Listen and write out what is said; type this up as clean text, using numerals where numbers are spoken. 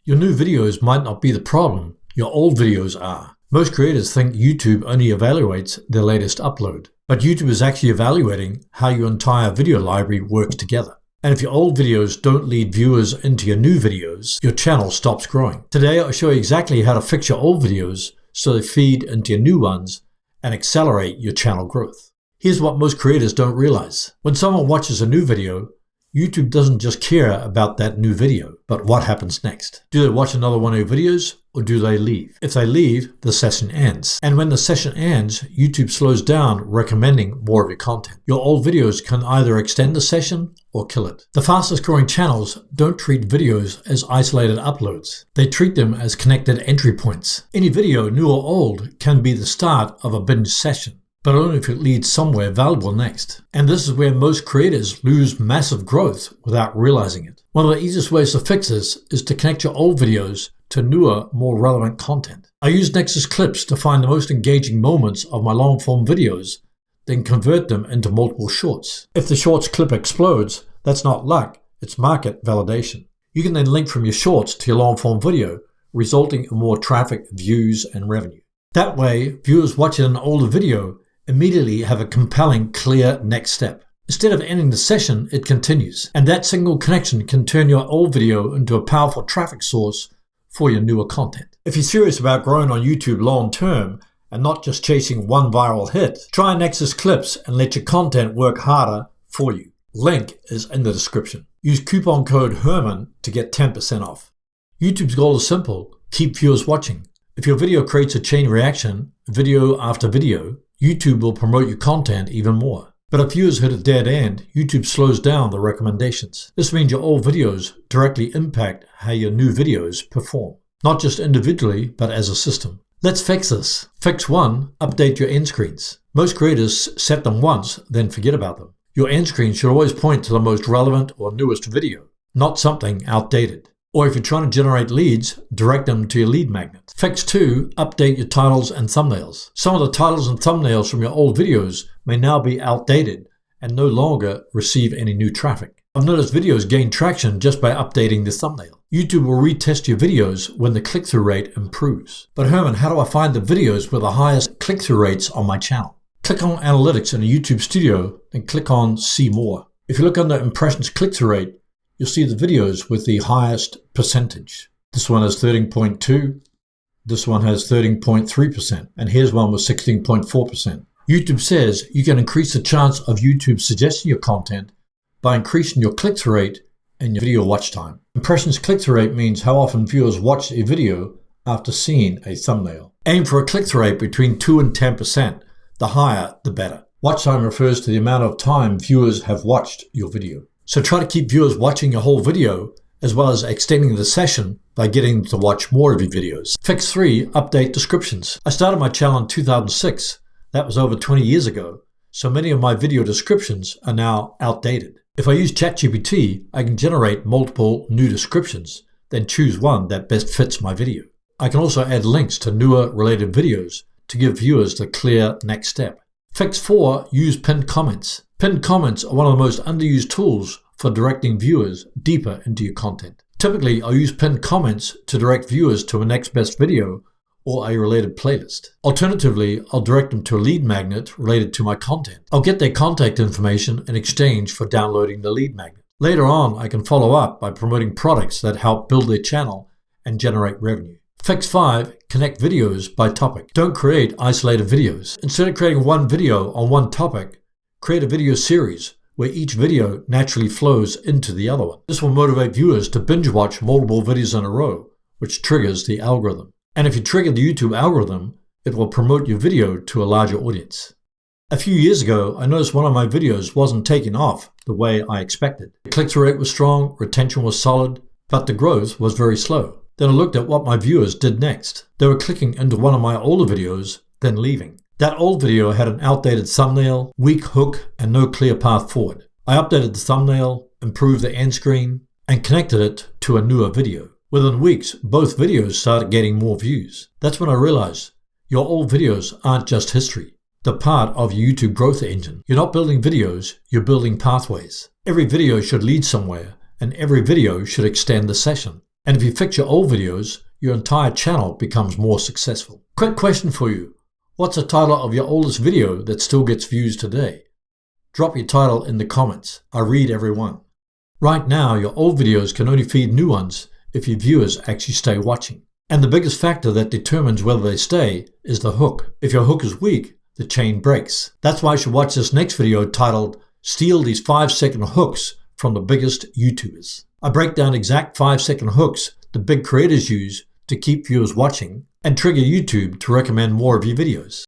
Your new videos might not be the problem, your old videos are. Most creators think YouTube only evaluates their latest upload, but YouTube is actually evaluating how your entire video library works together. And if your old videos don't lead viewers into your new videos, your channel stops growing. Today I'll show you exactly how to fix your old videos so they feed into your new ones and accelerate your channel growth. Here's what most creators don't realize. When someone watches a new video, YouTube doesn't just care about that new video, but what happens next. Do they watch another one of your videos or do they leave? If they leave, the session ends. And when the session ends, YouTube slows down recommending more of your content. Your old videos can either extend the session or kill it. The fastest growing channels don't treat videos as isolated uploads. They treat them as connected entry points. Any video, new or old, can be the start of a binge session, but only if it leads somewhere valuable next. And this is where most creators lose massive growth without realizing it. One of the easiest ways to fix this is to connect your old videos to newer, more relevant content. I use Nexus Clips to find the most engaging moments of my long-form videos, then convert them into multiple shorts. If the shorts clip explodes, that's not luck, it's market validation. You can then link from your shorts to your long-form video, resulting in more traffic, views, and revenue. That way, viewers watching an older video immediately have a compelling, clear next step. Instead of ending the session, it continues. And that single connection can turn your old video into a powerful traffic source for your newer content. If you're serious about growing on YouTube long term and not just chasing one viral hit, try Nexus Clips and let your content work harder for you. Link is in the description. Use coupon code HERMAN to get 10% off. YouTube's goal is simple: keep viewers watching. If your video creates a chain reaction, video after video, YouTube will promote your content even more. But if viewers hit a dead end, YouTube slows down the recommendations. This means your old videos directly impact how your new videos perform, not just individually, but as a system. Let's fix this. Fix 1. Update your end screens. Most creators set them once, then forget about them. Your end screen should always point to the most relevant or newest video, not something outdated. Or if you're trying to generate leads, direct them to your lead magnet. Fix 2. Update your titles and thumbnails. Some of the titles and thumbnails from your old videos may now be outdated and no longer receive any new traffic. I've noticed videos gain traction just by updating the thumbnail. YouTube will retest your videos when the click-through rate improves. But Herman, how do I find the videos with the highest click-through rates on my channel? Click on Analytics in the YouTube Studio, then click on See More. If you look under Impressions Click-through Rate, you'll see the videos with the highest percentage. This one has 13.2, this one has 13.3%, and here's one with 16.4%. YouTube says you can increase the chance of YouTube suggesting your content by increasing your click-through rate and your video watch time. Impressions click-through rate means how often viewers watch a video after seeing a thumbnail. Aim for a click-through rate between 2 and 10%. The higher, the better. Watch time refers to the amount of time viewers have watched your video. So try to keep viewers watching your whole video, as well as extending the session by getting them to watch more of your videos. Fix 3. Update descriptions. I started my channel in 2006. That was over 20 years ago. So many of my video descriptions are now outdated. If I use ChatGPT, I can generate multiple new descriptions, then choose one that best fits my video. I can also add links to newer related videos to give viewers the clear next step. Fix 4. Use pinned comments. Pinned comments are one of the most underused tools for directing viewers deeper into your content. Typically, I'll use pinned comments to direct viewers to a next best video or a related playlist. Alternatively, I'll direct them to a lead magnet related to my content. I'll get their contact information in exchange for downloading the lead magnet. Later on, I can follow up by promoting products that help build their channel and generate revenue. Fix 5. Connect videos by topic. Don't create isolated videos. Instead of creating one video on one topic, create a video series where each video naturally flows into the other one. This will motivate viewers to binge watch multiple videos in a row, which triggers the algorithm. And if you trigger the YouTube algorithm, it will promote your video to a larger audience. A few years ago, I noticed one of my videos wasn't taking off the way I expected. The click-through rate was strong, retention was solid, but the growth was very slow. Then I looked at what my viewers did next. They were clicking into one of my older videos, then leaving. That old video had an outdated thumbnail, weak hook, and no clear path forward. I updated the thumbnail, improved the end screen, and connected it to a newer video. Within weeks, both videos started getting more views. That's when I realized your old videos aren't just history. They're part of your YouTube growth engine. You're not building videos, you're building pathways. Every video should lead somewhere, and every video should extend the session. And if you fix your old videos, your entire channel becomes more successful. Quick question for you. What's the title of your oldest video that still gets views today? Drop your title in the comments. I read every one. Right now, your old videos can only feed new ones if your viewers actually stay watching. And the biggest factor that determines whether they stay is the hook. If your hook is weak, the chain breaks. That's why you should watch this next video titled, Steal These 5-second Hooks from the Biggest YouTubers. I break down exact 5-second hooks the big creators use to keep viewers watching and trigger YouTube to recommend more of your videos.